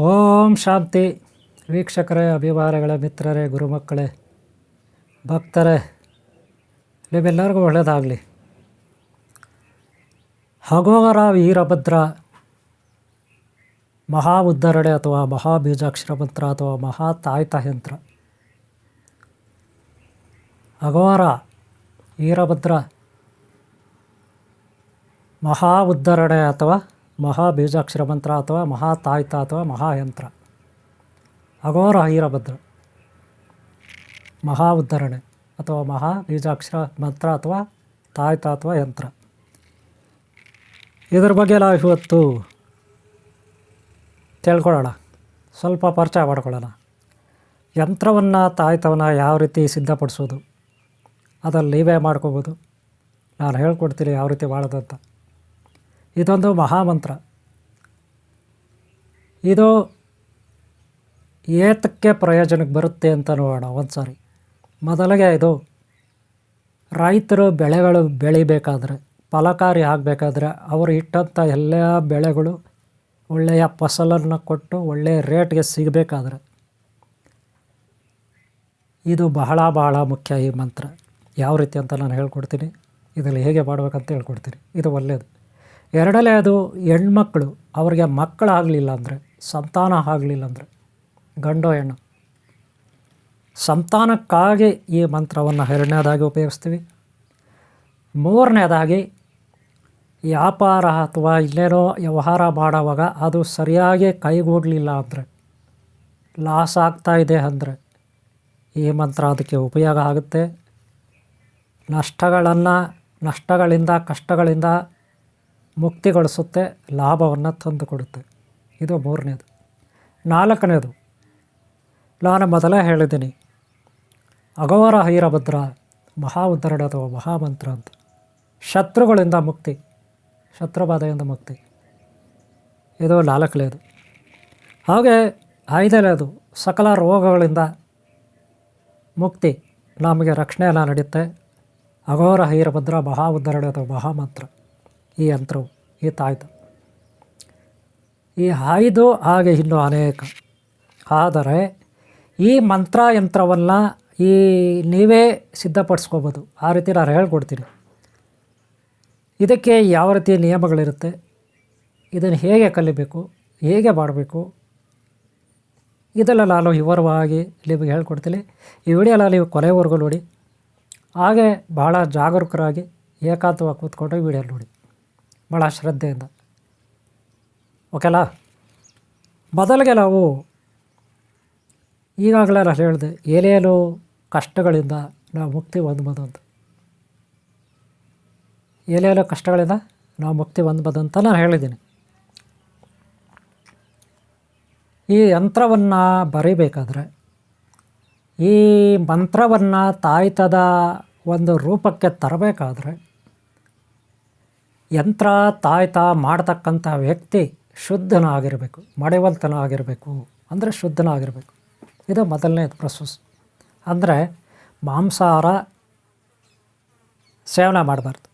ಓಂ ಶಾಂತಿ. ವೀಕ್ಷಕರೇ, ಅಭಿಮಾನಿಗಳೇ, ಮಿತ್ರರೇ, ಗುರುಮಕ್ಕಳೇ, ಭಕ್ತರೇ, ನಿಮ್ಮೆಲ್ಲರಿಗೂ ಒಳ್ಳೆಯದಾಗಲಿ. ಹಗೋರ ವೀರಭದ್ರ ಮಹಾ ಉದ್ಧರಣೆ ಅಥವಾ ಮಹಾ ಬೀಜಾಕ್ಷರ ಮಂತ್ರ ಅಥವಾ ಮಹಾ ತಾಯ್ತ ಯಂತ್ರ. ಹಗೋರ ವೀರಭದ್ರ ಮಹಾ ಉದ್ಧರಣೆ ಅಥವಾ ಮಹಾ ಬೀಜಾಕ್ಷರ ಮಂತ್ರ ಅಥವಾ ಮಹಾ ತಾಯ್ತ ಅಥವಾ ಮಹಾಯಂತ್ರ. ಅಘೋರ ವೀರಭದ್ರ ಮಹಾ ಉದ್ಧರಣೆ ಅಥವಾ ಮಹಾ ಬೀಜಾಕ್ಷರ ಮಂತ್ರ ಅಥವಾ ತಾಯ್ತ ಅಥವಾ ಯಂತ್ರ. ಇದ್ರ ಬಗ್ಗೆ ನಾವು ಇವತ್ತು ತಿಳ್ಕೊಳ್ಳೋಣ, ಸ್ವಲ್ಪ ಪರಿಚಯ ಮಾಡ್ಕೊಳ್ಳೋಣ. ಯಂತ್ರವನ್ನು ತಾಯ್ತವನ್ನು ಯಾವ ರೀತಿ ಸಿದ್ಧಪಡಿಸೋದು, ಅದರಲ್ಲಿ ನೀವೇ ಮಾಡ್ಕೋಬೋದು. ನಾನು ಹೇಳ್ಕೊಡ್ತೀನಿ ಯಾವ ರೀತಿ ಮಾಡೋದಂತ. ಇದೊಂದು ಮಹಾಮಂತ್ರ. ಇದು ಏತಕ್ಕೆ ಪ್ರಯೋಜನಕ್ಕೆ ಬರುತ್ತೆ ಅಂತ ನೋಡೋಣ ಒಂದು ಸಾರಿ. ಮೊದಲಿಗೆ ಇದು ರೈತರು ಬೆಳೆಗಳು ಬೆಳಿಬೇಕಾದ್ರೆ, ಫಲಕಾರಿ ಆಗಬೇಕಾದ್ರೆ, ಅವರು ಇಟ್ಟಂಥ ಎಲ್ಲ ಬೆಳೆಗಳು ಒಳ್ಳೆಯ ಫಸಲನ್ನು ಕೊಟ್ಟು ಒಳ್ಳೆಯ ರೇಟ್ಗೆ ಸಿಗಬೇಕಾದ್ರೆ ಇದು ಬಹಳ ಬಹಳ ಮುಖ್ಯ. ಈ ಮಂತ್ರ ಯಾವ ರೀತಿ ಅಂತ ನಾನು ಹೇಳ್ಕೊಡ್ತೀನಿ. ಇದರಲ್ಲಿ ಹೇಗೆ ಮಾಡಬೇಕಂತ ಹೇಳ್ಕೊಡ್ತೀನಿ. ಇದು ಒಳ್ಳೆಯದು. ಎರಡನೇದು, ಹೆಣ್ಮಕ್ಳು ಅವ್ರಿಗೆ ಮಕ್ಕಳಾಗಲಿಲ್ಲ ಅಂದರೆ, ಸಂತಾನ ಆಗಲಿಲ್ಲ ಅಂದರೆ, ಗಂಡು ಹೆಣ್ಣು ಸಂತಾನಕ್ಕಾಗಿ ಈ ಮಂತ್ರವನ್ನು ಎರಡನೇದಾಗಿ ಉಪಯೋಗಿಸ್ತೀವಿ. ಮೂರನೇದಾಗಿ ವ್ಯಾಪಾರ ಅಥವಾ ಇಲ್ಲೇನೋ ವ್ಯವಹಾರ ಮಾಡುವಾಗ ಅದು ಸರಿಯಾಗಿ ಕೈಗೂಡಲಿಲ್ಲ ಅಂದರೆ, ಲಾಸ್ ಆಗ್ತಾಯಿದೆ ಅಂದರೆ ಈ ಮಂತ್ರ ಅದಕ್ಕೆ ಉಪಯೋಗ ಆಗುತ್ತೆ. ನಷ್ಟಗಳಿಂದ ಕಷ್ಟಗಳಿಂದ ಮುಕ್ತಿಗೊಳಿಸುತ್ತೆ, ಲಾಭವನ್ನು ತಂದುಕೊಡುತ್ತೆ. ಇದು ಮೂರನೇದು. ನಾಲ್ಕನೇದು, ನಾನು ಮೊದಲೇ ಹೇಳಿದ್ದೀನಿ, ಅಘೋರ ವೀರಭದ್ರ ಮಹಾ ಉದ್ಧರಣೆ ಅಥವಾ ಮಹಾಮಂತ್ರ ಅಂತ. ಶತ್ರುಗಳಿಂದ ಮುಕ್ತಿ, ಶತ್ರುಬಾಧೆಯಿಂದ ಮುಕ್ತಿ. ಇದು ನಾಲ್ಕನೇದು. ಹಾಗೆ ಐದನೇದು, ಸಕಲ ರೋಗಗಳಿಂದ ಮುಕ್ತಿ, ನಮಗೆ ರಕ್ಷಣೆ ಎಲ್ಲ ನಡೆಯುತ್ತೆ. ಅಘೋರ ವೀರಭದ್ರ ಮಹಾ ಉದ್ಧರಣೆ ಅಥವಾ ಮಹಾಮಂತ್ರ, ಈ ಯಂತ್ರವು, ಈ ತಾಯ್ತ. ಈ 5 ಹಾಗೆ ಇನ್ನೂ ಅನೇಕ. ಆದರೆ ಈ ಮಂತ್ರ ಯಂತ್ರವನ್ನು ನೀವೇ ಸಿದ್ಧಪಡಿಸ್ಕೋಬೋದು. ಆ ರೀತಿ ನಾನು ಹೇಳ್ಕೊಡ್ತೀನಿ. ಇದಕ್ಕೆ ಯಾವ ರೀತಿ ನಿಯಮಗಳಿರುತ್ತೆ, ಇದನ್ನು ಹೇಗೆ ಕಲಿಬೇಕು, ಹೇಗೆ ಮಾಡಬೇಕು, ಇದೆಲ್ಲ ನಾನು ವಿವರವಾಗಿ ನಿಮಗೆ ಹೇಳ್ಕೊಡ್ತೀನಿ. ಈ ವಿಡಿಯೋಲ್ಲ ನೀವು ಕೊನೆವರೆಗೂ ನೋಡಿ. ಹಾಗೆ ಭಾಳ ಜಾಗರೂಕರಾಗಿ ಏಕಾಂತವಾಗಿ ಕೂತ್ಕೊಂಡು ಈ ವಿಡಿಯೋ ನೋಡಿ, ಭಾಳ ಶ್ರದ್ಧೆಯಿಂದ. ಓಕೆನಾ? ಮೊದಲಿಗೆ ನಾವು ಈಗಾಗಲೇ ನಾನು ಹೇಳಿದೆ, ಏನೇನು ಕಷ್ಟಗಳಿಂದ ನಾವು ಮುಕ್ತಿ ಹೊಂದ್ಬೋದು ಅಂತ. ಏನೇನು ಕಷ್ಟಗಳಿಂದ ನಾವು ಮುಕ್ತಿ ಹೊಂದ್ಬೋದು ಅಂತ ನಾನು ಹೇಳಿದ್ದೀನಿ. ಈ ಯಂತ್ರವನ್ನು ಬರೀಬೇಕಾದ್ರೆ, ಈ ಮಂತ್ರವನ್ನು ತಾಯ್ತದ ಒಂದು ರೂಪಕ್ಕೆ ತರಬೇಕಾದ್ರೆ, ಯಂತ್ರ ತಾಯ್ತ ಮಾಡ್ತಕ್ಕಂಥ ವ್ಯಕ್ತಿ ಶುದ್ಧನಾಗಿರಬೇಕು, ಮಡಿವಂತನಾಗಿರಬೇಕು. ಅಂದರೆ ಶುದ್ಧನಾಗಿರಬೇಕು. ಇದು ಮೊದಲನೇದು ಪ್ರೊಸೆಸ್. ಅಂದರೆ ಮಾಂಸಾಹಾರ ಸೇವನೆ ಮಾಡಬಾರ್ದು.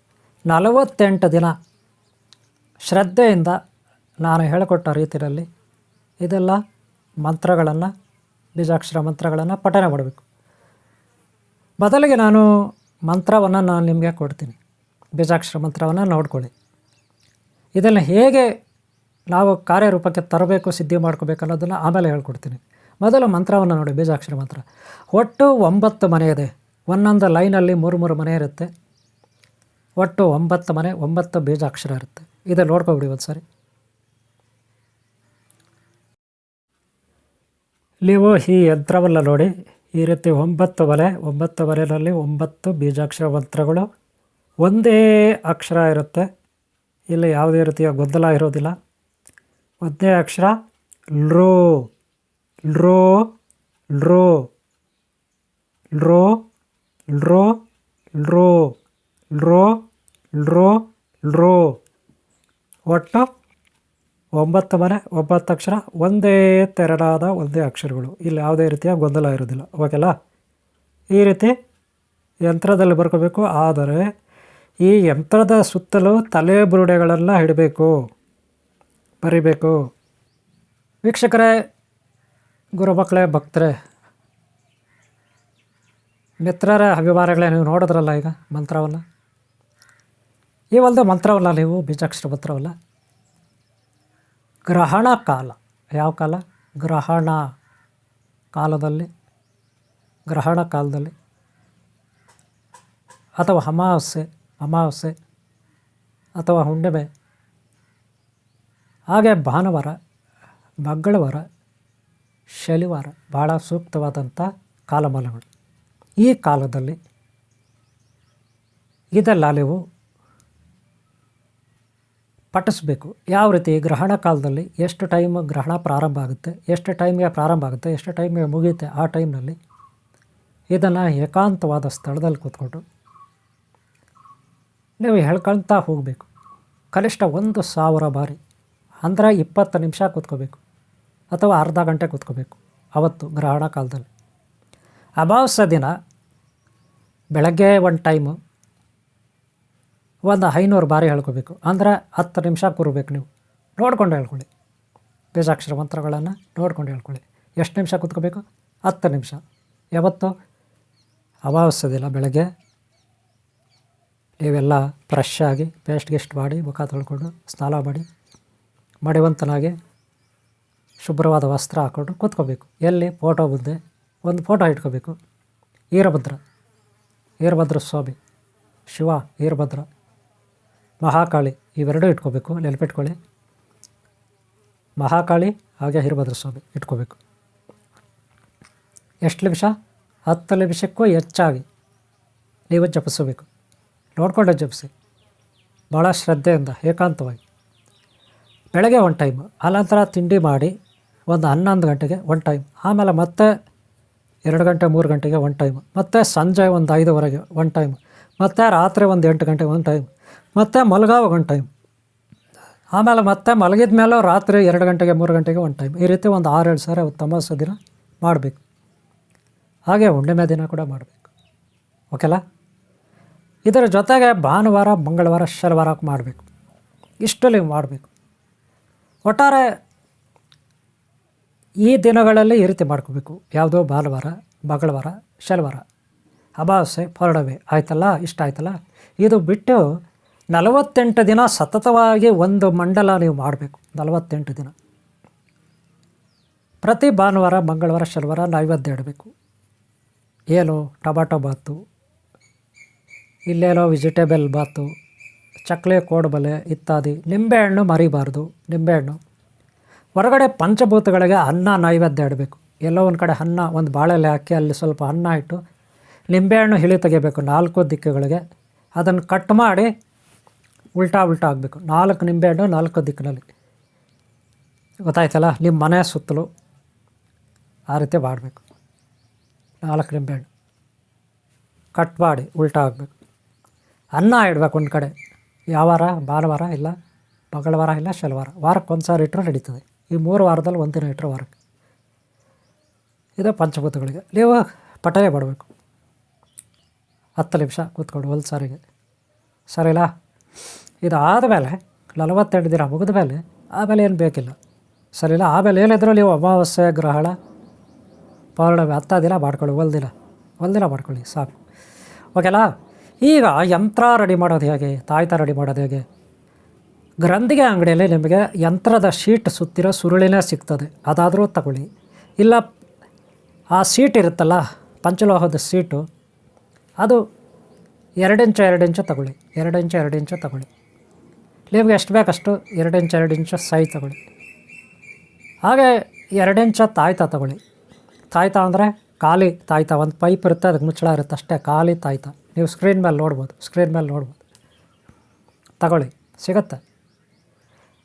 48 ದಿನ ಶ್ರದ್ಧೆಯಿಂದ ನಾನು ಹೇಳಿಕೊಟ್ಟ ರೀತಿಯಲ್ಲಿ ಇದೆಲ್ಲ ಮಂತ್ರಗಳನ್ನು, ಬೀಜಾಕ್ಷರ ಮಂತ್ರಗಳನ್ನು ಪಠನೆ ಮಾಡಬೇಕು. ಮೊದಲಿಗೆ ನಾನು ಮಂತ್ರವನ್ನು ನಿಮಗೆ ಕೊಡ್ತೀನಿ. ಬೀಜಾಕ್ಷರ ಮಂತ್ರವನ್ನು ನೋಡ್ಕೊಳ್ಳಿ. ಇದನ್ನು ಹೇಗೆ ನಾವು ಕಾರ್ಯರೂಪಕ್ಕೆ ತರಬೇಕು, ಸಿದ್ಧಿ ಮಾಡ್ಕೋಬೇಕು ಅನ್ನೋದನ್ನು ಆಮೇಲೆ ಹೇಳ್ಕೊಡ್ತೀನಿ. ಮೊದಲು ಮಂತ್ರವನ್ನು ನೋಡಿ. ಬೀಜಾಕ್ಷರ ಮಂತ್ರ ಒಟ್ಟು 9 ಮನೆ ಇದೆ. ಒಂದೊಂದು ಲೈನಲ್ಲಿ 3 ಮನೆ ಇರುತ್ತೆ. ಒಟ್ಟು 9 ಮನೆ, 9 ಬೀಜಾಕ್ಷರ ಇರುತ್ತೆ. ಇದು ನೋಡ್ಕೊಬಿಡಿ ಒಂದು ಸಾರಿ. ನೀವು ಈ ಯಂತ್ರವನ್ನು ನೋಡಿ. ಈ ರೀತಿ 9 ಮನೆ, 9 ಮನೆಯಲ್ಲಿ 9 ಬೀಜಾಕ್ಷರ ಮಂತ್ರಗಳು ಒಂದೇ ಅಕ್ಷರ ಇರುತ್ತೆ. ಇಲ್ಲಿ ಯಾವುದೇ ರೀತಿಯ ಗೊಂದಲ ಇರೋದಿಲ್ಲ. ಒಂದೇ ಅಕ್ಷರ ಲ್ರೋ ಲ್ರೋ ಲ್ರೋ ಲ್ರೋ ಲ್ರೋ ಲ್ರೋ ಲ್ರೋ ಲ್ರೋ ಲ್ರೋ. ಒಟ್ಟು 9 ಮನೆ, 9 ಅಕ್ಷರ, ಒಂದೇ ತೆರನಾದ ಒಂದೇ ಅಕ್ಷರಗಳು. ಇಲ್ಲಿ ಯಾವುದೇ ರೀತಿಯ ಗೊಂದಲ ಇರೋದಿಲ್ಲ. ಓಕೆಲ್ಲ? ಈ ರೀತಿ ಯಂತ್ರದಲ್ಲಿ ಬರ್ಕೋಬೇಕು. ಆದರೆ ಈ ಯಂತ್ರದ ಸುತ್ತಲೂ ತಲೆ ಬುರುಡೆಗಳೆಲ್ಲ ಇಡಬೇಕು, ಬರಿಬೇಕು. ವೀಕ್ಷಕರೇ, ಗುರುಮಕ್ಕಳೇ, ಭಕ್ತರೇ, ಮಿತ್ರರ ಅಭಿಮಾನಿಗಳೇ, ನೀವು ನೋಡಿದ್ರಲ್ಲ ಈಗ ಮಂತ್ರವನ್ನು. ಈ ಒಂದು ಮಂತ್ರವಲ್ಲ, ನೀವು ಬೀಜಾಕ್ಷರ ಮಂತ್ರವಲ್ಲ, ಗ್ರಹಣ ಕಾಲ. ಯಾವ ಕಾಲ? ಗ್ರಹಣ ಕಾಲದಲ್ಲಿ, ಗ್ರಹಣ ಕಾಲದಲ್ಲಿ ಅಥವಾ ಅಮಾವಾಸ್ಯೆ ಅಥವಾ ಹುಣ್ಣಿಮೆ, ಹಾಗೆ ಭಾನುವಾರ, ಮಂಗಳವಾರ, ಶನಿವಾರ ಭಾಳ ಸೂಕ್ತವಾದಂಥ ಕಾಲಮಾನಗಳು. ಈ ಕಾಲದಲ್ಲಿ ಇದೆಲ್ಲ ನೀವು ಪಠಿಸ್ಬೇಕು. ಯಾವ ರೀತಿ? ಗ್ರಹಣ ಕಾಲದಲ್ಲಿ ಎಷ್ಟು ಟೈಮ್ ಗ್ರಹಣ ಪ್ರಾರಂಭ ಆಗುತ್ತೆ, ಎಷ್ಟು ಟೈಮ್ಗೆ ಪ್ರಾರಂಭ ಆಗುತ್ತೆ, ಎಷ್ಟು ಟೈಮ್ಗೆ ಮುಗಿಯುತ್ತೆ, ಆ ಟೈಮ್ನಲ್ಲಿ ಇದನ್ನು ಏಕಾಂತವಾದ ಸ್ಥಳದಲ್ಲಿ ಕೂತ್ಕೊಂಡು ನೀವು ಹೇಳ್ಕೊಳ್ತಾ ಹೋಗಬೇಕು. ಕನಿಷ್ಠ 1,000 ಬಾರಿ, ಅಂದರೆ 20 ನಿಮಿಷ ಕೂತ್ಕೋಬೇಕು ಅಥವಾ ಅರ್ಧ ಗಂಟೆ ಕೂತ್ಕೋಬೇಕು ಅವತ್ತು ಗ್ರಹಣ ಕಾಲದಲ್ಲಿ. ಅಮಾವಾಸ್ಯೆ ದಿನ ಬೆಳಗ್ಗೆ ಒಂದು ಟೈಮು ಒಂದು 500 ಬಾರಿ ಹೇಳ್ಕೋಬೇಕು, ಅಂದರೆ 10 ನಿಮಿಷ ಕೂರಬೇಕು. ನೀವು ನೋಡ್ಕೊಂಡು ಹೇಳ್ಕೊಳ್ಳಿ, ಬೀಜಾಕ್ಷರ ಮಂತ್ರಗಳನ್ನು ನೋಡ್ಕೊಂಡು ಹೇಳ್ಕೊಳ್ಳಿ. ಎಷ್ಟು ನಿಮಿಷ ಕೂತ್ಕೋಬೇಕು? 10 ನಿಮಿಷ. ಯಾವತ್ತು? ಅಮಾವಾಸ್ಯೆ ದಿನ ಬೆಳಗ್ಗೆ ನೀವೆಲ್ಲ ಫ್ರೆಶ್ ಆಗಿ ಪೇಸ್ಟ್ ಗಿಸ್ಟ್ ಮಾಡಿ, ಮುಖ ತೊಳ್ಕೊಂಡು, ಸ್ನಾನ ಮಾಡಿ, ಮಡಿವಂತನಾಗಿ ಶುಭ್ರವಾದ ವಸ್ತ್ರ ಹಾಕ್ಕೊಂಡು ಕೂತ್ಕೋಬೇಕು. ಎಲ್ಲಿ? ಫೋಟೋ ಮುಂದೆ ಒಂದು ಫೋಟೋ ಇಟ್ಕೋಬೇಕು. ವೀರಭದ್ರ ಸ್ವಾಮಿ, ಶಿವ, ವೀರಭದ್ರ, ಮಹಾಕಾಳಿ ಇವೆರಡೂ ಇಟ್ಕೋಬೇಕು. ನೆನಪಿಟ್ಕೊಳ್ಳಿ, ಮಹಾಕಾಳಿ ಹಾಗೆ ವೀರಭದ್ರ ಸ್ವಾಮಿ ಇಟ್ಕೋಬೇಕು. ಎಷ್ಟು ನಿಮಿಷ? 10 ನಿಮಿಷಕ್ಕೂ ಹೆಚ್ಚಾಗಿ ನೀವು ಜಪಿಸಬೇಕು. ನೋಡ್ಕೊಂಡೆ ಜಪಿಸಿ, ಭಾಳ ಶ್ರದ್ಧೆಯಿಂದ ಏಕಾಂತವಾಗಿ. ಬೆಳಗ್ಗೆ ಒಂದು ಟೈಮ್, ಆನಂತರ ತಿಂಡಿ ಮಾಡಿ ಒಂದು 11 ಗಂಟೆಗೆ ಒಂದು ಟೈಮ್, ಆಮೇಲೆ ಮತ್ತೆ 2 ಗಂಟೆ 3 ಗಂಟೆಗೆ ಒಂದು ಟೈಮ್, ಮತ್ತು ಸಂಜೆ ಒಂದು 5:15 ಒಂದು ಟೈಮ್, ಮತ್ತು ರಾತ್ರಿ ಒಂದು 8 ಗಂಟೆಗೆ ಒಂದು ಟೈಮ್, ಮತ್ತು ಮಲಗಾವಾಗ ಒಂದು ಟೈಮ್, ಆಮೇಲೆ ಮತ್ತೆ ಮಲಗಿದ ಮೇಲೂ ರಾತ್ರಿ 2 ಗಂಟೆಗೆ 3 ಗಂಟೆಗೆ ಒಂದು ಟೈಮ್. ಈ ರೀತಿ ಒಂದು 6-7 ಸಾರಿ ಅಮಾವಾಸ್ಯೆ ದಿನ ಮಾಡಬೇಕು. ಹಾಗೆ ಹುಣ್ಣಿಮೆ ದಿನ ಕೂಡ ಮಾಡಬೇಕು. ಓಕೆಲಾ? ಇದರ ಜೊತೆಗೆ ಭಾನುವಾರ, ಮಂಗಳವಾರ, ಶನಿವಾರ ಮಾಡಬೇಕು. ಇಷ್ಟು ನೀವು ಮಾಡಬೇಕು. ಒಟ್ಟಾರೆ ಈ ದಿನಗಳಲ್ಲಿ ಈ ರೀತಿ ಮಾಡ್ಕೋಬೇಕು. ಯಾವುದೋ ಭಾನುವಾರ, ಮಂಗಳವಾರ, ಶನಿವಾರ, ಅಮಾವಾಸ್ಯೆ, ಪೌರ್ಣಮಿ ಆಯ್ತಲ್ಲ, ಇಷ್ಟ ಆಯ್ತಲ್ಲ. ಇದು ಬಿಟ್ಟು 48 ದಿನ ಸತತವಾಗಿ ಒಂದು ಮಂಡಲ ನೀವು ಮಾಡಬೇಕು. 48 ದಿನ ಪ್ರತಿ ಭಾನುವಾರ, ಮಂಗಳವಾರ, ಶನಿವಾರ ನೈವೇದ್ಯ ಇಡಬೇಕು. ಏನು? ಟೊಮಾಟೊ ಬಾತು, ಇಲ್ಲೇನೋ ವೆಜಿಟೇಬಲ್ ಬಾತು, ಚಕ್ಲಿ, ಕೋಡುಬಲೆ ಇತ್ಯಾದಿ. ನಿಂಬೆಹಣ್ಣು ಮರಿಬಾರ್ದು. ನಿಂಬೆಹಣ್ಣು ಹೊರಗಡೆ ಪಂಚಭೂತಗಳಿಗೆ ಅನ್ನ ನೈವೇದ್ಯ ಇಡಬೇಕು. ಎಲ್ಲೋ ಒಂದು ಕಡೆ ಅನ್ನ, ಒಂದು ಬಾಳೆಲೆ ಹಾಕಿ ಅಲ್ಲಿ ಸ್ವಲ್ಪ ಅನ್ನ ಇಟ್ಟು ನಿಂಬೆಹಣ್ಣು ಹಿಳಿ ತೆಗಿಬೇಕು 4 ದಿಕ್ಕುಗಳಿಗೆ. ಅದನ್ನು ಕಟ್ ಮಾಡಿ ಉಲ್ಟಾ ಆಗಬೇಕು. 4 ನಿಂಬೆಹಣ್ಣು 4 ದಿಕ್ಕಿನಲ್ಲಿ. ಗೊತ್ತಾಯ್ತಲ್ಲ? ನಿಮ್ಮ ಮನೆ ಸುತ್ತಲೂ ಆ ರೀತಿ ಮಾಡಬೇಕು. 4 ನಿಂಬೆಹಣ್ಣು ಕಟ್ ಮಾಡಿ ಉಲ್ಟಾ ಆಗಬೇಕು. ಅನ್ನ ಇಡಬೇಕು ಒಂದು ಕಡೆ. ಯಾವ ವಾರ? ಭಾನುವಾರ ಇಲ್ಲ ಮಂಗಳವಾರ ಇಲ್ಲ ಶನಿವಾರ. ವಾರಕ್ಕೆ ಒಂದು ಸಾರಿ ಇಟ್ಟರು ನಡೀತದೆ. ಈ 3 ವಾರದಲ್ಲಿ ಒಂದು ದಿನ ಇಟ್ಟರೆ ವಾರಕ್ಕೆ. ಇದು ಪಂಚಭೂತಗಳಿಗೆ ನೀವು ಪಠನೆ ಮಾಡಬೇಕು. 10 ನಿಮಿಷ ಕೂತ್ಕೊಂಡು ಒಂದು ಸಾರಿಗೆ. ಸರಿಲ್ಲ? ಇದು ಆದಮೇಲೆ 48 ದಿನ ಮುಗಿದ ಮೇಲೆ ಆಮೇಲೆ ಏನು ಬೇಕಿಲ್ಲ. ಸರಿಲ್ಲ? ಆಮೇಲೆ ಏನಿದ್ರು ನೀವು ಅಮಾವಾಸ್ಯೆ, ಗ್ರಹಣ, ಪೌರ್ಣಮಿ 10 ದಿನ ಮಾಡ್ಕೊಳ್ಳಿ. ಒಂದು ದಿನ ಮಾಡ್ಕೊಳ್ಳಿ ಸಾಕು. ಓಕೆನಾ? ಈಗ ಯಂತ್ರ ರೆಡಿ ಮಾಡೋದು ಹೇಗೆ, ತಾಯ್ತ ರೆಡಿ ಮಾಡೋದು ಹೇಗೆ? ಗ್ರಂಥಿಗೆ ಅಂಗಡಿಯಲ್ಲಿ ನಿಮಗೆ ಯಂತ್ರದ ಶೀಟ್ ಸುತ್ತಿರೋ ಸುರುಳಿನೇ ಸಿಗ್ತದೆ. ಅದಾದರೂ ತಗೊಳ್ಳಿ. ಇಲ್ಲ ಆ ಸೀಟ್ ಇರುತ್ತಲ್ಲ, ಪಂಚಲೋಹದ ಸೀಟು, ಅದು 2 ಇಂಚು 2 ಇಂಚು ತಗೊಳ್ಳಿ. 2 ಇಂಚು 2 ಇಂಚು ತಗೊಳ್ಳಿ. ನಿಮಗೆ ಎಷ್ಟು ಬೇಕಷ್ಟು 2 ಇಂಚು 2 ಇಂಚು ಸೈ ತಗೊಳ್ಳಿ. ಹಾಗೆ 2 ಇಂಚು ತಾಯ್ತ ತಗೊಳ್ಳಿ. ತಾಯ್ತ ಅಂದರೆ ಖಾಲಿ ತಾಯ್ತ, ಒಂದು ಪೈಪ್ ಇರುತ್ತೆ, ಅದಕ್ಕೆ ಮುಚ್ಚಳ ಇರುತ್ತೆ ಅಷ್ಟೇ. ಖಾಲಿ ತಾಯ್ತ ನೀವು ಸ್ಕ್ರೀನ್ ಮೇಲೆ ನೋಡ್ಬೋದು. ತಗೊಳ್ಳಿ, ಸಿಗುತ್ತೆ.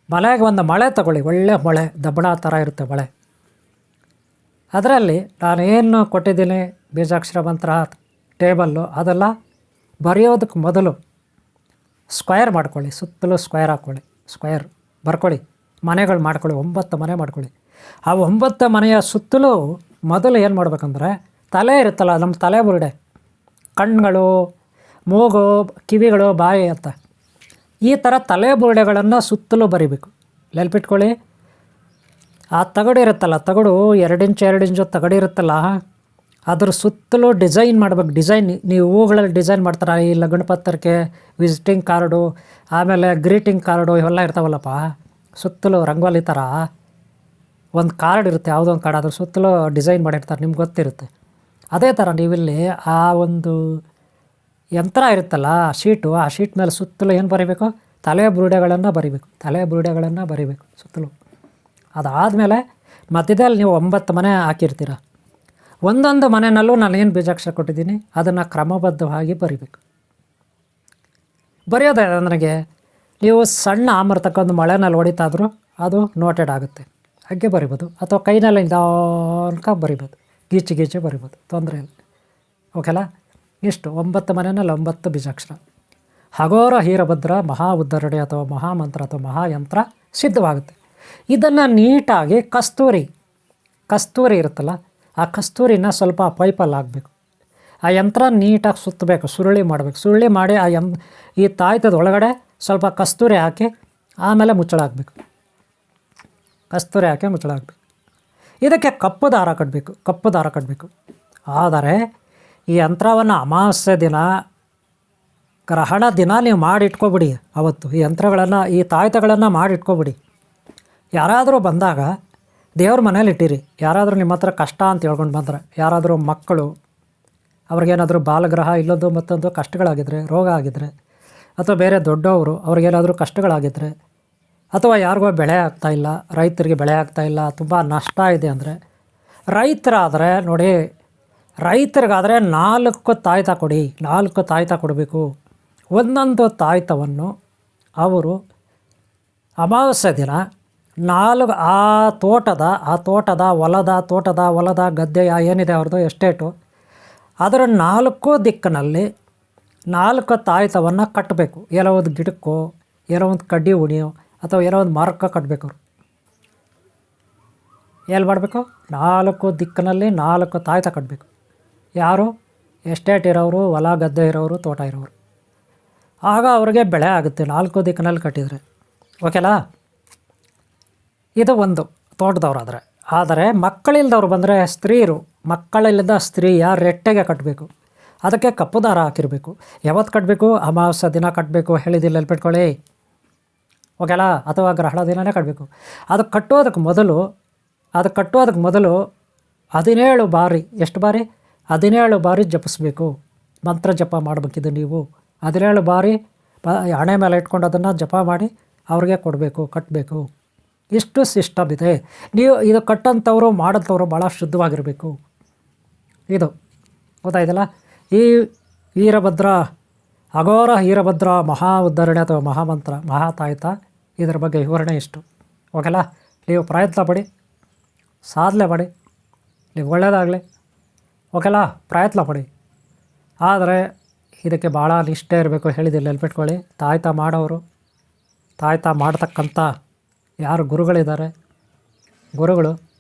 ಮಳೆಗೆ ಒಂದು ಮಳೆ ತಗೊಳ್ಳಿ. ಒಳ್ಳೆ ಮಳೆ, ದಬ್ಬಣ ಥರ ಇರುತ್ತೆ ಮಳೆ. ಅದರಲ್ಲಿ ನಾನೇನು ಕೊಟ್ಟಿದ್ದೀನಿ ಬೀಜಾಕ್ಷರ ಮಂತ್ರ ಟೇಬಲ್ಲು, ಅದೆಲ್ಲ ಬರೆಯೋದಕ್ಕೆ ಮೊದಲು ಸ್ಕ್ವೇರ್ ಮಾಡ್ಕೊಳ್ಳಿ. ಸುತ್ತಲೂ ಸ್ಕ್ವೇರ್ ಹಾಕ್ಕೊಳ್ಳಿ. ಸ್ಕ್ವೇರ್ ಬರ್ಕೊಳ್ಳಿ. ಮನೆಗಳು ಮಾಡ್ಕೊಳ್ಳಿ. 9 ಮನೆ ಮಾಡ್ಕೊಳ್ಳಿ. ಆ 9 ಮನೆಯ ಸುತ್ತಲೂ ಮೊದಲು ಏನು ಮಾಡ್ಬೇಕಂದ್ರೆ, ತಲೆ ಇರುತ್ತಲ್ಲ, ನಮ್ಮ ತಲೆ ಬುರುಡೆ, ಕಣ್ಣುಗಳು, ಮೂಗು, ಕಿವಿಗಳು, ಬಾಯಿ ಅಂತ ಈ ಥರ ತಲೆ ಬುರುಡೆಗಳನ್ನು ಸುತ್ತಲೂ ಬರಿಬೇಕು. ನೆನಪಿಟ್ಕೊಳ್ಳಿ. ಆ ತಗಡು ಇರುತ್ತಲ್ಲ, ತಗಡು 2 ಇಂಚು ತಗಡು ಇರುತ್ತಲ್ಲ, ಅದ್ರ ಸುತ್ತಲೂ ಡಿಸೈನ್ ಮಾಡ್ಬೇಕು. ನೀವು ಹೂಗಳಲ್ಲಿ ಡಿಸೈನ್ ಮಾಡ್ತಾರೆ, ಈ ಲಗ್ನ ಪತ್ರಿಕೆ, ವಿಸಿಟಿಂಗ್ ಕಾರ್ಡು, ಆಮೇಲೆ ಗ್ರೀಟಿಂಗ್ ಕಾರ್ಡು ಇವೆಲ್ಲ ಇರ್ತಾವಲ್ಲಪ್ಪ, ಸುತ್ತಲೂ ರಂಗೋಲಿ ಥರ ಒಂದು ಕಾರ್ಡ್ ಇರುತ್ತೆ, ಯಾವುದೋ ಒಂದು ಕಾರ್ಡ್, ಅದ್ರ ಸುತ್ತಲೂ ಡಿಸೈನ್ ಮಾಡಿರ್ತಾರೆ, ನಿಮ್ಗೆ ಗೊತ್ತಿರುತ್ತೆ. ಅದೇ ಥರ ನೀವಿಲ್ಲಿ ಆ ಒಂದು ಯಂತ್ರ ಇರುತ್ತಲ್ಲ, ಆ ಶೀಟ್ ಮೇಲೆ ಸುತ್ತಲೂ ಏನು ಬರೀಬೇಕು, ತಲೆ ಬುರುಡೆಗಳನ್ನು ಬರೀಬೇಕು ಸುತ್ತಲೂ. ಅದಾದಮೇಲೆ ಮಧ್ಯದಲ್ಲಿ ನೀವು 9 ಮನೆ ಹಾಕಿರ್ತೀರ. ಒಂದೊಂದು ಮನೆಯಲ್ಲೂ ನಾನು ಏನು ಬೀಜಾಕ್ಷರ ಕೊಟ್ಟಿದ್ದೀನಿ ಅದನ್ನು ಕ್ರಮಬದ್ಧವಾಗಿ ಬರಿಬೇಕು. ಬರೆಯೋದೇ ನನಗೆ ನೀವು ಸಣ್ಣ ಆಮರ್ ತಗೊಂಡು ಮಳೆನಲ್ಲಿ ಹೊಡಿತಾದರೂ ಅದು ನೋಟೆಡ್ ಆಗುತ್ತೆ, ಹಾಗೆ ಬರಿಬೋದು. ಅಥವಾ ಕೈನಲ್ಲಿ ನಿಧಾನಕ್ಕೆ ಬರಿಬೋದು, ಗೀಚಿ ಬರಿಬೋದು, ತೊಂದರೆ ಇಲ್ಲ. ಓಕೆಲ್ಲ, ಇಷ್ಟು 9 ಮನೆಯಲ್ಲಿ 9 ಬೀಜಾಕ್ಷರ. ಹಗೋರ ಹೀರಭದ್ರ ಮಹಾ ಉದ್ಧರಣೆ ಅಥವಾ ಮಹಾಮಂತ್ರ ಅಥವಾ ಮಹಾಯಂತ್ರ ಸಿದ್ಧವಾಗುತ್ತೆ. ಇದನ್ನು ನೀಟಾಗಿ ಕಸ್ತೂರಿ ಇರುತ್ತಲ್ಲ, ಆ ಕಸ್ತೂರಿನ ಸ್ವಲ್ಪ ಪೈಪಲ್ಲಿ ಹಾಕಬೇಕು. ಆ ಯಂತ್ರ ನೀಟಾಗಿ ಸುತ್ತಬೇಕು, ಸುರುಳಿ ಮಾಡಿ ಈ ತಾಯ್ತದ ಒಳಗಡೆ ಸ್ವಲ್ಪ ಕಸ್ತೂರಿ ಹಾಕಿ ಆಮೇಲೆ ಮುಚ್ಚಳ ಹಾಕಬೇಕು. ಇದಕ್ಕೆ ಕಪ್ಪು ದಾರ ಕಟ್ಟಬೇಕು. ಆದರೆ ಈ ಯಂತ್ರವನ್ನು ಅಮಾವಾಸ್ಯೆ ದಿನ, ಗ್ರಹಣ ದಿನ ನೀವು ಮಾಡಿಟ್ಕೊಬಿಡಿ. ಅವತ್ತು ಈ ಯಂತ್ರಗಳನ್ನು, ಈ ತಾಯ್ತಗಳನ್ನು ಮಾಡಿಟ್ಕೊಬಿಡಿ. ಯಾರಾದರೂ ಬಂದಾಗ ದೇವ್ರ ಮನೇಲಿ ಇಟ್ಟಿರಿ. ಯಾರಾದರೂ ನಿಮ್ಮ ಹತ್ರ ಕಷ್ಟ ಅಂತ ಹೇಳ್ಕೊಂಡು ಬಂದರೆ, ಯಾರಾದರೂ ಮಕ್ಕಳು, ಅವ್ರಿಗೇನಾದರೂ ಬಾಲಗ್ರಹ ಇಲ್ಲೊಂದು ಮತ್ತೊಂದು ಕಷ್ಟಗಳಾಗಿದ್ದರೆ, ರೋಗ ಆಗಿದ್ದರೆ, ಅಥವಾ ಬೇರೆ ದೊಡ್ಡವರು ಅವ್ರಿಗೇನಾದರೂ ಕಷ್ಟಗಳಾಗಿದ್ದರೆ, ಅಥವಾ ಯಾರಿಗೋ ಬೆಳೆ ಆಗ್ತಾಯಿಲ್ಲ, ರೈತರಿಗೆ ಬೆಳೆ ಆಗ್ತಾಯಿಲ್ಲ, ತುಂಬ ನಷ್ಟ ಇದೆ ಅಂದರೆ, ರೈತರಾದರೆ ನೋಡಿ, ರೈತರಿಗಾದರೆ 4 ತಾಯ್ತ ಕೊಡಿ. 4 ತಾಯ್ತ ಕೊಡಬೇಕು. ಒಂದೊಂದು ತಾಯ್ತವನ್ನು ಅವರು ಅಮಾವಾಸ್ಯೆ ದಿನ ಆ ತೋಟದ ಹೊಲದ ಗದ್ದೆಯ ಏನಿದೆ ಅವ್ರದ್ದು ಎಸ್ಟೇಟು, ಅದರ 4 ದಿಕ್ಕಿನಲ್ಲಿ 4 ತಾಯ್ತವನ್ನು ಕಟ್ಟಬೇಕು. ಏನೋ ಒಂದು ಗಿಡಕ್ಕೋ, ಏನೋ ಒಂದು ಕಡ್ಡಿ ಉಣಿಯೋ, ಅಥವಾ ಏನೋ ಒಂದು ಮರಕ್ಕೆ ಕಟ್ಟಬೇಕು. ಅವರು ಎಲ್ಲಿ ಮಾಡಬೇಕು? 4 ದಿಕ್ಕಿನಲ್ಲಿ 4 ತಾಯ್ತ ಕಟ್ಟಬೇಕು. ಯಾರು? ಎಸ್ಟೇಟ್ ಇರೋರು, ಹೊಲ ಗದ್ದೆ ಇರೋರು, ತೋಟ ಇರೋರು. ಆಗ ಅವ್ರಿಗೆ ಬೆಳೆ ಆಗುತ್ತೆ 4 ದಿಕ್ಕಿನಲ್ಲಿ ಕಟ್ಟಿದರೆ. ಓಕೆಲಾ? ಇದು ಒಂದು ತೋಟದವರಾದರೆ. ಆದರೆ ಮಕ್ಕಳಿಲ್ಲದವ್ರು ಬಂದರೆ, ಮಕ್ಕಳಿಲ್ಲದ ಸ್ತ್ರೀಯ ರೆಟ್ಟೆಗೆ ಕಟ್ಟಬೇಕು. ಅದಕ್ಕೆ ಕಪ್ಪು ದಾರ ಹಾಕಿರಬೇಕು. ಯಾವತ್ತು ಕಟ್ಟಬೇಕು? ಅಮಾವಾಸ್ಯೆ ದಿನ ಕಟ್ಟಬೇಕು. ಹೇಳಿದಿಲ್ಲ, ನೆನ್ಪಿಟ್ಕೊಳ್ಳಿ. ಓಕೆಲಾ? ಅಥವಾ ಗ್ರಹಣ ದಿನವೇ ಕಟ್ಟಬೇಕು. ಅದು ಕಟ್ಟೋದಕ್ಕೆ ಮೊದಲು 17 ಬಾರಿ, ಎಷ್ಟು ಬಾರಿ? 17 ಬಾರಿ ಜಪಿಸ್ಬೇಕು. ಮಂತ್ರ ಜಪ ಮಾಡಬೇಕಿದ್ದು ನೀವು 17 ಬಾರಿ ಹಣೆ ಮೇಲೆ ಇಟ್ಕೊಂಡು ಅದನ್ನು ಜಪ ಮಾಡಿ ಅವ್ರಿಗೆ ಕಟ್ಟಬೇಕು. ಇಷ್ಟು ಸಿಸ್ಟಮ್ ಇದೆ. ನೀವು ಇದು ಕಟ್ಟಂಥವ್ರು, ಮಾಡೋಂಥವ್ರು ಭಾಳ ಶುದ್ಧವಾಗಿರಬೇಕು. ಇದು ಗೊತ್ತಾಯ್ತಲ್ಲ? ಈ ಅಘೋರ ಹೀರಭದ್ರ ಮಹಾ ಉದ್ಧರಣೆ ಅಥವಾ ಮಹಾಮಂತ್ರ, ಮಹಾತಾಯ್ತ, ಇದರ ಬಗ್ಗೆ ವಿವರಣೆ ಇಷ್ಟು. ಓಕೆಲ್ಲ? ನೀವು ಪ್ರಯತ್ನ ಪಡಿ, ಸಾಧನೆ ಮಾಡಿ, ನೀವು ಒಳ್ಳೆಯದಾಗಲಿ. ಓಕೆಲ್ಲ? ಪ್ರಯತ್ನ ಪಡಿ. ಆದರೆ ಇದಕ್ಕೆ ಭಾಳ ನಿಷ್ಠೆ ಇರಬೇಕು. ಹೇಳಿದಿಲ್ಲ, ನೆನ್ಪಿಟ್ಕೊಳ್ಳಿ. ತಾಯ್ತ ಮಾಡೋರು, ತಾಯ್ತ ಮಾಡ್ತಕ್ಕಂಥ ಯಾರು ಗುರುಗಳು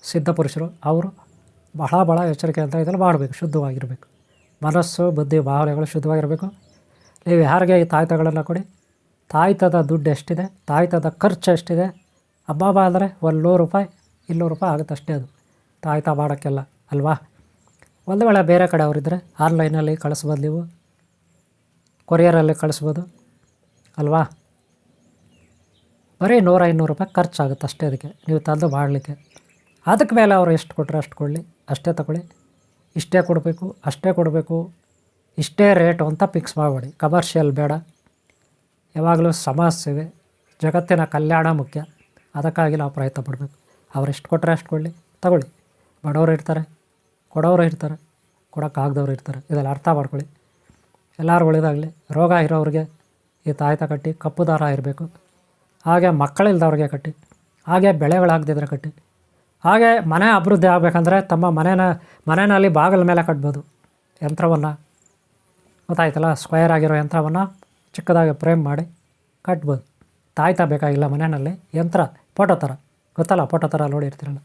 ಸಿದ್ಧಪುರುಷರು, ಅವರು ಭಾಳ ಎಚ್ಚರಿಕೆಯಿಂದ ಇದನ್ನು ಮಾಡಬೇಕು. ಶುದ್ಧವಾಗಿರಬೇಕು. ಮನಸ್ಸು, ಬುದ್ಧಿ, ಭಾವನೆಗಳು ಶುದ್ಧವಾಗಿರಬೇಕು. ನೀವು ಯಾರಿಗೆ ಈ ತಾಯ್ತಗಳನ್ನು ಕೊಡಿ. ತಾಯ್ತದ ದುಡ್ಡು ಎಷ್ಟಿದೆ, ತಾಯ್ತದ ಖರ್ಚು ಎಷ್ಟಿದೆ, ಹಬ್ಬ ಅಂದರೆ 100 ರೂಪಾಯಿ 200 ರೂಪಾಯಿ ಆಗುತ್ತೆ ಅಷ್ಟೇ. ಅದು ತಾಯ್ತ ಮಾಡೋಕ್ಕೆಲ್ಲ ಅಲ್ವಾ? ಒಂದು ವೇಳೆ ಬೇರೆ ಕಡೆ ಅವರಿದ್ದರೆ ಆನ್ಲೈನಲ್ಲಿ ಕಳಿಸ್ಬೋದು, ನೀವು ಕೊರಿಯರಲ್ಲಿ ಕಳಿಸ್ಬೋದು ಅಲ್ವಾ? ಬರೀ 100-200 ರೂಪಾಯಿ ಖರ್ಚಾಗುತ್ತೆ ಅಷ್ಟೇ ಅದಕ್ಕೆ, ನೀವು ತಂದು ಮಾಡಲಿಕ್ಕೆ. ಅದಕ್ಕೆ ಮೇಲೆ ಅವರು ಎಷ್ಟು ಕೊಟ್ಟರೆ ಅಷ್ಟು ಕೊಡಲಿ, ಅಷ್ಟೇ ತಗೊಳ್ಳಿ. ಇಷ್ಟೇ ಕೊಡಬೇಕು, ಇಷ್ಟೇ ರೇಟು ಅಂತ ಫಿಕ್ಸ್ ಮಾಡಬೇಡಿ. ಕಮರ್ಷಿಯಲ್ ಬೇಡ. ಯಾವಾಗಲೂ ಸಮಾಜ ಸೇವೆ, ಜಗತ್ತಿನ ಕಲ್ಯಾಣ ಮುಖ್ಯ. ಅದಕ್ಕಾಗಿ ನಾವು ಪ್ರಯತ್ನ ಪಡಬೇಕು. ಅವ್ರು ಎಷ್ಟು ಕೊಟ್ಟರೆ ಅಷ್ಟು ಕೊಡಲಿ, ತಗೊಳ್ಳಿ. ಬಡವರು ಇರ್ತಾರೆ, ಕೊಡೋರು ಇರ್ತಾರೆ, ಕೊಡೋಕ್ಕಾಗ್ದವ್ರು ಇರ್ತಾರೆ. ಇದೆಲ್ಲ ಅರ್ಥ ಮಾಡ್ಕೊಳ್ಳಿ. ಎಲ್ಲರೂ ಒಳ್ಳೆಯದಾಗಲಿ. ರೋಗ ಇರೋರಿಗೆ ಈ ತಾಯ್ತ ಕಟ್ಟಿ, ಕಪ್ಪು ದಾರ ಇರಬೇಕು. ಹಾಗೆ ಮಕ್ಕಳಿಲ್ದವ್ರಿಗೆ ಕಟ್ಟಿ, ಹಾಗೆ ಬೆಳೆಗಳಾಗದಿದ್ರೆ ಕಟ್ಟಿ, ಹಾಗೆ ಮನೆ ಅಭಿವೃದ್ಧಿ ಆಗಬೇಕಂದ್ರೆ ತಮ್ಮ ಮನೆಯಲ್ಲಿ ಬಾಗಿಲ ಮೇಲೆ ಕಟ್ಬೋದು ಯಂತ್ರವನ್ನು. ಗೊತ್ತಾಯ್ತಲ್ಲ? ಸ್ಕ್ವೇರ್ ಆಗಿರೋ ಯಂತ್ರವನ್ನು ಚಿಕ್ಕದಾಗಿ ಫ್ರೇಮ್ ಮಾಡಿ ಕಟ್ಬೋದು. ತಾಯ್ತ ಬೇಕಾಗಿಲ್ಲ ಮನೆಯಲ್ಲಿ, ಯಂತ್ರ ಫೋಟೋ ಥರ, ಗೊತ್ತಲ್ಲ? ಫೋಟೋ ಥರ ನೋಡಿರ್ತೀರಲ್ಲ,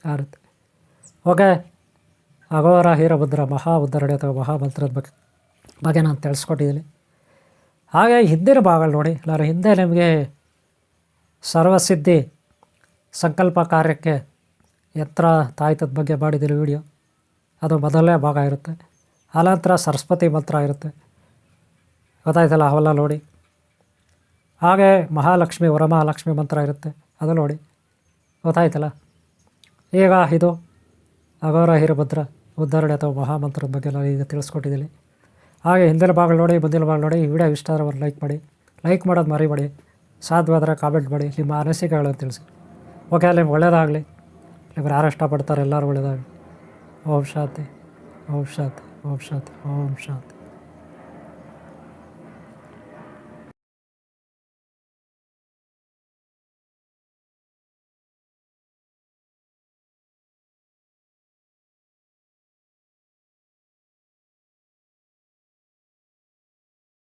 ಆ ರೀತಿ. ಓಕೆ. ಅಘೋರ ಹೀರಭದ್ರ ಮಹಾ ಉದ್ಧರಣೆ ಅಥವಾ ಮಹಾಮಂತ್ರದ ಬಗ್ಗೆ ನಾನು ತಿಳಿಸ್ಕೊಟ್ಟಿದ್ದೀನಿ. ಹಾಗೆ ಹಿಂದಿನ ಭಾಗಗಳು ನೋಡಿ. ನಾನು ಹಿಂದೆ ನಿಮಗೆ ಸಂಕಲ್ಪ ಕಾರ್ಯಕ್ಕೆ ಯಂತ್ರ ತಾಯ್ತದ ಬಗ್ಗೆ ಮಾಡಿದ್ದೀರಿ ವಿಡಿಯೋ, ಅದು ಮೊದಲನೇ ಭಾಗ ಇರುತ್ತೆ. ಅನಂತರ ಸರಸ್ವತಿ ಮಂತ್ರ ಇರುತ್ತೆ, ಗೊತ್ತಾಯ್ತಲ್ಲ, ಅವೆಲ್ಲ ನೋಡಿ. ಹಾಗೆ ಮಹಾಲಕ್ಷ್ಮಿ ವರಮಹಾಲಕ್ಷ್ಮಿ ಮಂತ್ರ ಇರುತ್ತೆ, ಅದು ನೋಡಿ, ಗೊತ್ತಾಯ್ತಲ್ಲ. ಈಗ ಇದು ಅಘೋರ ಹಿರಭದ್ರ ಉದ್ಧಾರಣೆ ಅಥವಾ ಮಹಾಮಂತ್ರದ ಬಗ್ಗೆ ನಾನು ಈಗ ತಿಳಿಸ್ಕೊಟ್ಟಿದ್ದೀನಿ. ಹಾಗೆ ಹಿಂದಿನ ಭಾಗ ನೋಡಿ, ಮುಂದಿನ ಭಾಗ ನೋಡಿ. ಈ ವಿಡಿಯೋ ಇಷ್ಟ ಆದರೆ ಲೈಕ್ ಮಾಡಿ, ಲೈಕ್ ಮಾಡೋದು ಮರಿಬೇಡಿ. ಸಾಧ್ಯವಾದರೆ ಕಾಮೆಂಟ್ ಮಾಡಿ, ನಿಮ್ಮ ಅನಿಸಿಕೆಗಳನ್ನು ತಿಳಿಸಿ. ಓಕೆ, ನಿಮ್ಗೆ ಒಳ್ಳೆಯದಾಗಲಿ. ನಿಮ್ಗೆ ಯಾರು ಇಷ್ಟಪಡ್ತಾರೆ ಎಲ್ಲರೂ ಒಳ್ಳೆಯದಾಗಲಿ. ಓಂ ಶಾಂತಿ, ಓಂ ಶಾಂತಿ, ಓಂ ಶಾಂತಿ, ಓಂ ಶಾಂತಿ.